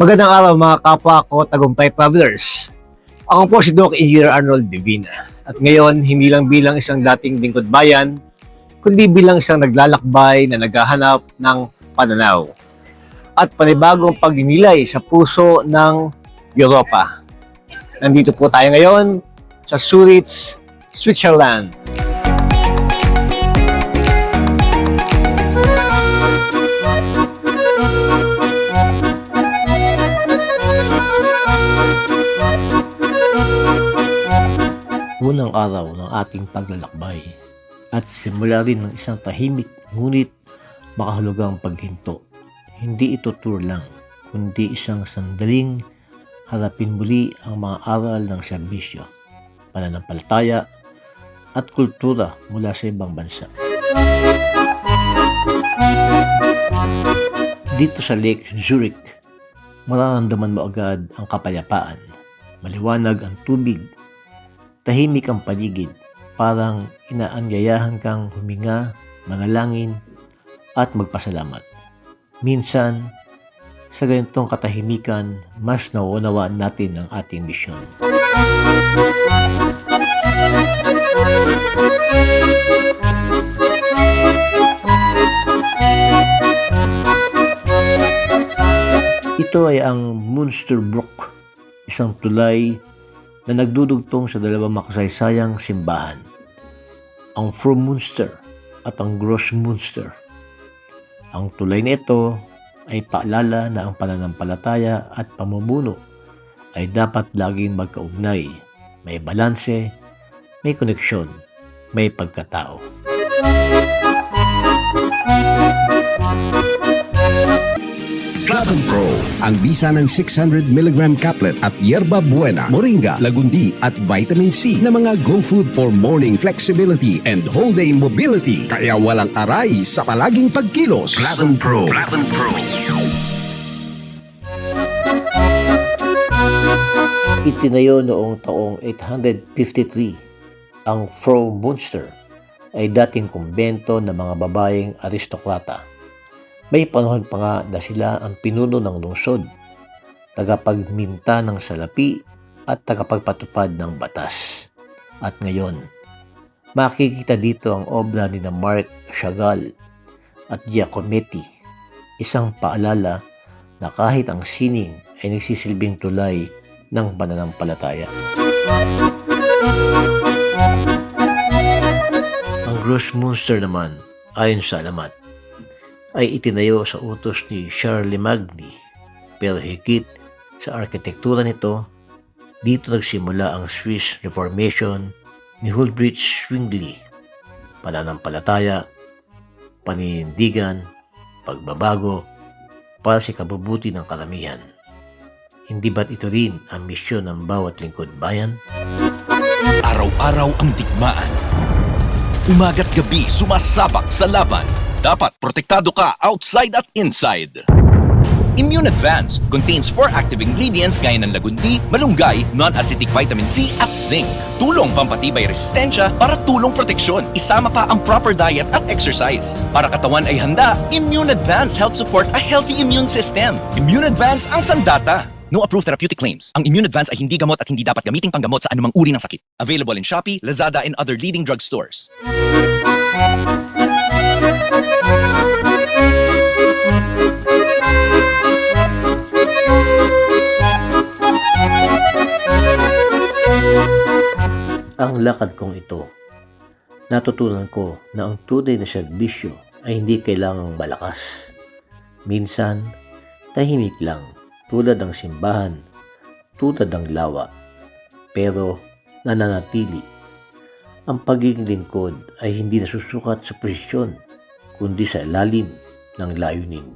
Magandang araw mga kapwa ko tagumpay travelers. Ako po si Doc Engineer Arnold Divina. At ngayon, hindi lang bilang isang dating lingkod bayan, kundi bilang isang naglalakbay na naghahanap ng pananaw at panibagong pagdinilay sa puso ng Europa. Nandito po tayo ngayon sa Zurich, Switzerland. Unang araw ng ating paglalakbay at simula rin ng isang tahimik ngunit makahulugang paghinto. Hindi ito tour lang, kundi isang sandaling harapin muli ang mga aral ng serbisyo, pananampalataya at kultura mula sa ibang bansa. Dito sa Lake Zurich, mararamdaman mo agad ang kapayapaan. Maliwanag ang tubig, tahimik ang paligid, parang inaanyayahan kang huminga, manalangin, at magpasalamat. Minsan, sa ganitong katahimikan, mas nauunawaan natin ang ating misyon. Ito ay ang Münsterbrook, isang tulay na nagdudugtong sa dalawang makasaysayang simbahan, ang Frommünster at ang Grossmünster. Ang tulay na ito ay paalala na ang pananampalataya at pamumuno ay dapat laging magkaugnay, may balanse, may koneksyon, may pagkatao. Platinum Pro, ang bisa ng 600mg caplet at yerba buena, moringa, lagundi at vitamin C na mga go food for morning flexibility and whole day mobility. Kaya walang aray sa palaging pagkilos. Platinum Pro. Platinum Pro. Itinayo noong taong 853, ang Frommünster ay dating kumbento ng mga babaeng aristokrata. May panahon pa nga na sila ang pinuno ng lungsod, tagapagminta ng salapi at tagapagpatupad ng batas. At ngayon, makikita dito ang obra ni Marc Chagall at Giacometti, isang paalala na kahit ang sining ay nagsisilbing tulay ng pananampalataya. Ang Grossmünster naman, ayon sa alamat, ay itinayo sa utos ni Charlemagne, pero higit sa arkitektura nito, dito nagsimula ang Swiss Reformation ni Huldrych Zwingli, pananampalataya, paninindigan, pagbabago para sa kabubuti ng karamihan. Hindi ba't ito rin ang misyon ng bawat lingkod bayan? Araw-araw ang digmaan. Umaga't gabi sumasabak sa laban. Dapat protektado ka outside at inside. Immune Advance contains 4 active ingredients gaya ng lagundi, malunggay, non-acidic vitamin C at zinc. Tulong pampatibay resistensya para tulong proteksyon. Isama pa ang proper diet at exercise. Para katawan ay handa, Immune Advance helps support a healthy immune system. Immune Advance ang sandata. No approved therapeutic claims. Ang Immune Advance ay hindi gamot at hindi dapat gamiting panggamot sa anumang uri ng sakit. Available in Shopee, Lazada, and other leading drugstores. Ang lakad kong ito, natutunan ko na ang tunay na serbisyo ay hindi kailangang malakas. Minsan, tahimik lang, tulad ng simbahan, tulad ng lawa, pero nananatili. Ang pagiging lingkod ay hindi nasusukat sa posisyon, kundi sa ilalim ng layunin.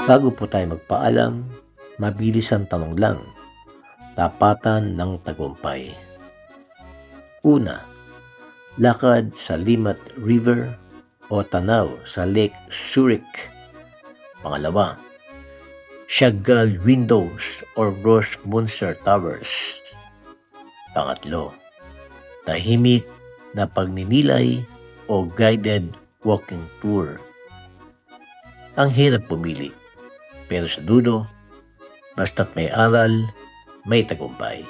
Bago po tayo magpaalam, mabilis ang tanong lang. Tapatan ng tagumpay. Una, lakad sa Limmat River o tanaw sa Lake Zurich. Pangalawa, Chagall windows or Roche Munster towers. Pangatlo, tahimik na pagninilay o guided walking tour. Ang hirap pumili, pero sa dulo, basta't may aral, may tagumpay.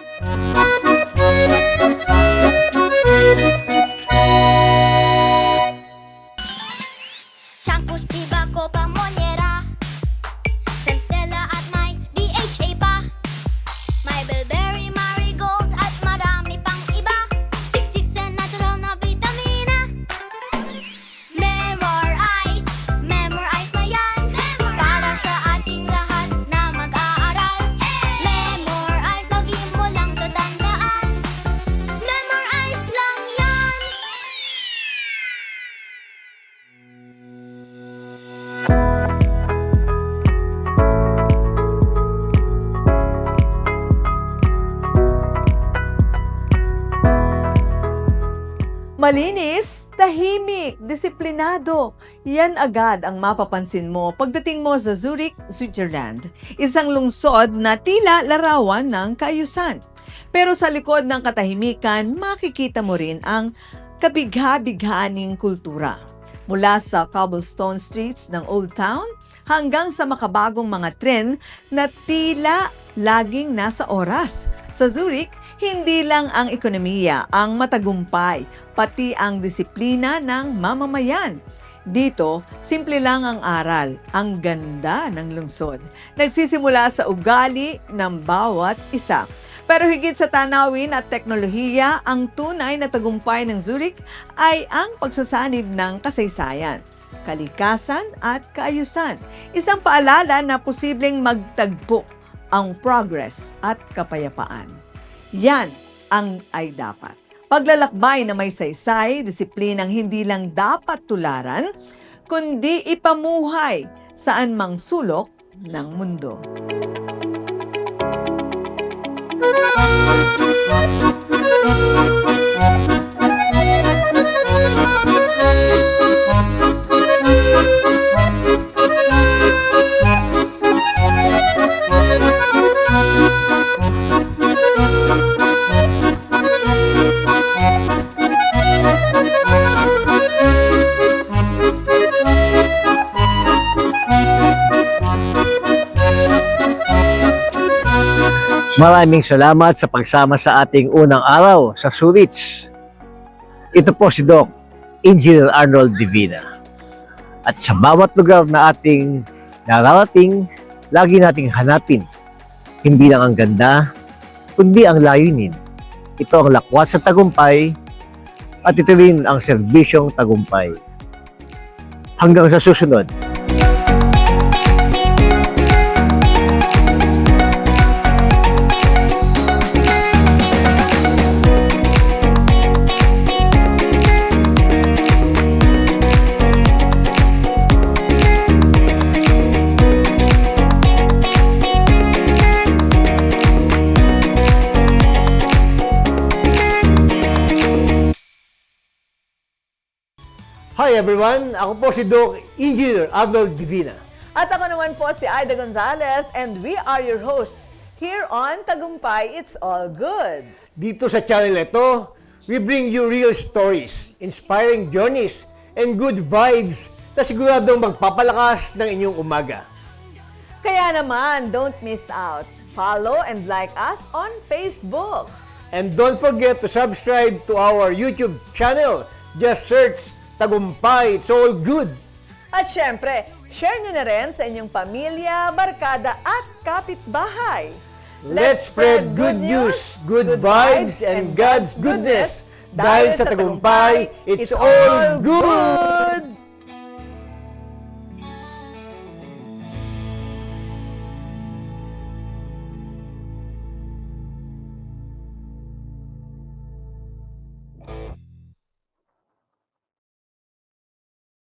Shampoo, Spiva, Copa, Monniera, Centella at may DHA pa. May Bilberry, Marigold at marami pang iba. Siksik sa natural na vitamina. Memorize na yan. Para sa ating lahat na mag-aaral. Memorize, lagi mo lang tatandaan. Memorize lang yan. Malinis, tahimik, disiplinado. Yan agad ang mapapansin mo pagdating mo sa Zurich, Switzerland. Isang lungsod na tila larawan ng kaayusan. Pero sa likod ng katahimikan, makikita mo rin ang kabigha-bighaning kultura. Mula sa cobblestone streets ng Old Town hanggang sa makabagong mga tren na tila laging nasa oras. Sa Zurich, hindi lang ang ekonomiya ang matagumpay, pati ang disiplina ng mamamayan. Dito, simple lang ang aral, ang ganda ng lungsod. Nagsisimula sa ugali ng bawat isa. Pero higit sa tanawin at teknolohiya, ang tunay na tagumpay ng Zurich ay ang pagsasanib ng kasaysayan, kalikasan at kaayusan. Isang paalala na posibleng magtagpo ang progress at kapayapaan. Yan ang ay dapat. Paglalakbay na may saysay, disiplinang hindi lang dapat tularan, kundi ipamuhay saan mang sulok ng mundo. Maraming salamat sa pagsama sa ating unang araw sa Zurich. Ito po si Doc Engineer Arnold Divina. At sa bawat lugar na ating nararating, lagi nating hanapin hindi lang ang ganda, kundi ang layunin. Ito ang lakwat sa tagumpay at ito rin ang serbisyong tagumpay. Hanggang sa susunod. Hi everyone! Ako po si Doc Engineer Arnold Divina. At ako naman po si Aida Gonzalez and we are your hosts here on Tagumpay It's All Good. Dito sa channel ito, we bring you real stories, inspiring journeys, and good vibes na siguradong magpapalakas ng inyong umaga. Kaya naman, don't miss out. Follow and like us on Facebook. And don't forget to subscribe to our YouTube channel. Just search Tagumpay It's All Good. At syempre, share nyo na rin sa inyong pamilya, barkada at kapitbahay. Let's spread good news, good vibes, and God's goodness. Dahil sa tagumpay, it's all good!